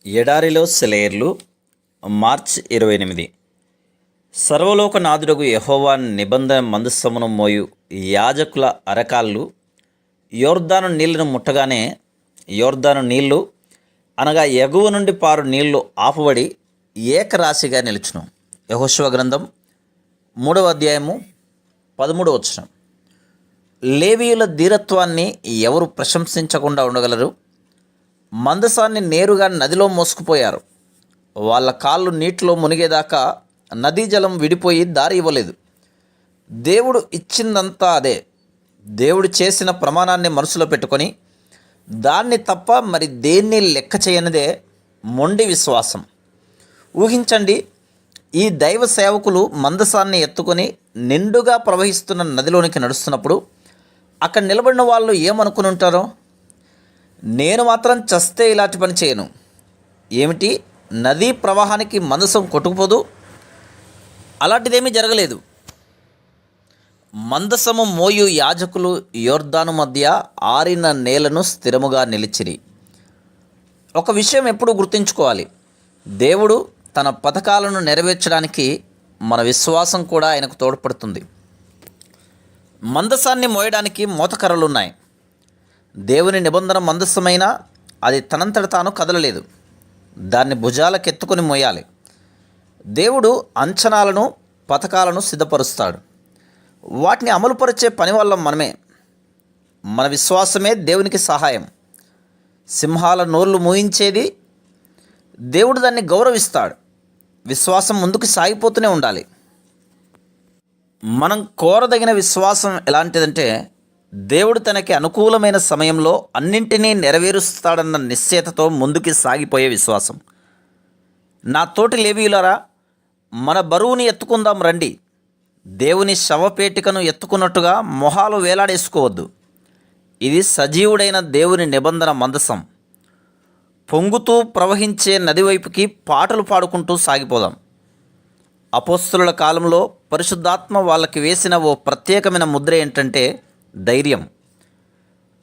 ఎడారిలో సెలయేర్లు మార్చి 28. సర్వలోకనాథుడగు యెహోవా నిబంధన మందసమును మోయు యాజకుల అరకాళ్ళు యోర్దాను నీళ్లను ముట్టగానే యోర్దాను నీళ్లు అనగా ఎగువ నుండి పారు నీళ్లు ఆపుబడి ఏకరాశిగా నిలుచును. యెహోషువ గ్రంథం 3వ అధ్యాయము 13వ వచనం. లేవీయుల ధీరత్వాన్ని ఎవరు ప్రశంసించకుండా ఉండగలరు? మందసాన్ని నేరుగా నదిలో మోసుకుపోయారు. వాళ్ళ కాళ్ళు నీటిలో మునిగేదాకా నదీ జలం విడిపోయి దారి ఇవ్వలేదు. దేవుడు ఇచ్చిందంతా అదే. దేవుడు చేసిన ప్రమాణాన్ని మనసులో పెట్టుకొని దాన్ని తప్ప మరి దేన్ని లెక్క చేయనిదే మొండి విశ్వాసం. ఊహించండి, ఈ దైవ సేవకులు మందసాన్ని ఎత్తుకొని నిండుగా ప్రవహిస్తున్న నదిలోనికి నడుస్తున్నప్పుడు అక్కడ నిలబడిన వాళ్ళు ఏమనుకుని ఉంటారో. నేను మాత్రం చస్తే ఇలాంటి పని చేయను. ఏమిటి, నదీ ప్రవాహానికి మందసం కొట్టుకుపోదు? అలాంటిదేమీ జరగలేదు. మందసము మోయు యాజకులు యోర్దాను మధ్య ఆరిన నేలను స్థిరముగా నిలిచిరి. ఒక విషయం ఎప్పుడు గుర్తుంచుకోవాలి, దేవుడు తన పథకాలను నెరవేర్చడానికి మన విశ్వాసం కూడా ఆయనకు తోడ్పడుతుంది. మందసాన్ని మోయడానికి మోతకర్రలున్నాయి. దేవుని నిబంధన మందసమైనా అది తనంతట తాను కదలలేదు. దాన్ని భుజాలకెత్తుకొని మోయాలి. దేవుడు అంచనాలను పథకాలను సిద్ధపరుస్తాడు. వాటిని అమలుపరిచే పని వల్ల మనమే. మన విశ్వాసమే దేవునికి సహాయం. సింహాల నోర్లు మూయించేది దేవుడు, దాన్ని గౌరవిస్తాడు. విశ్వాసం ముందుకు సాగిపోతూనే ఉండాలి. మనం కోరదగిన విశ్వాసం ఎలాంటిదంటే, దేవుడు తనకి అనుకూలమైన సమయంలో అన్నింటినీ నెరవేరుస్తాడన్న నిశ్చయతతో ముందుకు సాగిపోయే విశ్వాసం. నా తోటి లేవీయులారా, మన బరువుని ఎత్తుకుందాం రండి. దేవుని శవపేటికను ఎత్తుకున్నట్టుగా మొహాలు వేలాడేసుకోవద్దు. ఇది సజీవుడైన దేవుని నిబంధన మందసం. పొంగుతూ ప్రవహించే నది వైపుకి పాటలు పాడుకుంటూ సాగిపోదాం. అపోస్తలుల కాలంలో పరిశుద్ధాత్మ వాళ్ళకి వేసిన ఓ ప్రత్యేకమైన ముద్ర ఏంటంటే ధైర్యం.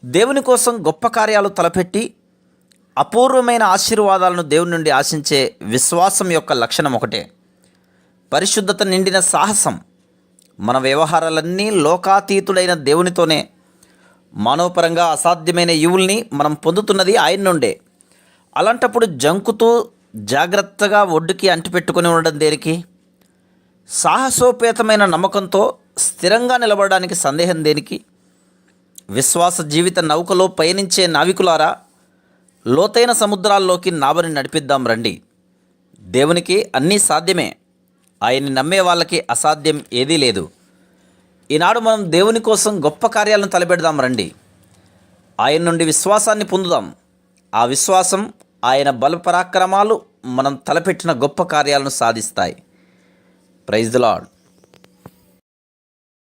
దేవుని కోసం గొప్ప కార్యాలు తలపెట్టి అపూర్వమైన ఆశీర్వాదాలను దేవుని నుండి ఆశించే విశ్వాసం యొక్క లక్షణం ఒకటే, పరిశుద్ధత నిండిన సాహసం. మన వ్యవహారాలన్నీ లోకాతీతుడైన దేవునితోనే. మానవపరంగా అసాధ్యమైన ఈవుల్ని మనం పొందుతున్నది ఆయన నుండే. అలాంటప్పుడు జంకుతూ జాగ్రత్తగా ఒడ్డుకి అంటిపెట్టుకొని ఉండడం దేనికి? సాహసోపేతమైన నమ్మకంతో స్థిరంగా నిలబడడానికి సందేహం దేనికి? విశ్వాస జీవిత నౌకలో పయనించే నావికులారా, లోతైన సముద్రాల్లోకి నావని నడిపిద్దాం రండి. దేవునికి అన్నీ సాధ్యమే. ఆయన్ని నమ్మే వాళ్ళకి అసాధ్యం ఏదీ లేదు. ఈనాడు మనం దేవుని కోసం గొప్ప కార్యాలను తలపెడదాం రండి. ఆయన నుండి విశ్వాసాన్ని పొందుదాం. ఆ విశ్వాసం, ఆయన బలపరాక్రమాలు మనం తలపెట్టిన గొప్ప కార్యాలను సాధిస్తాయి. Praise the lord.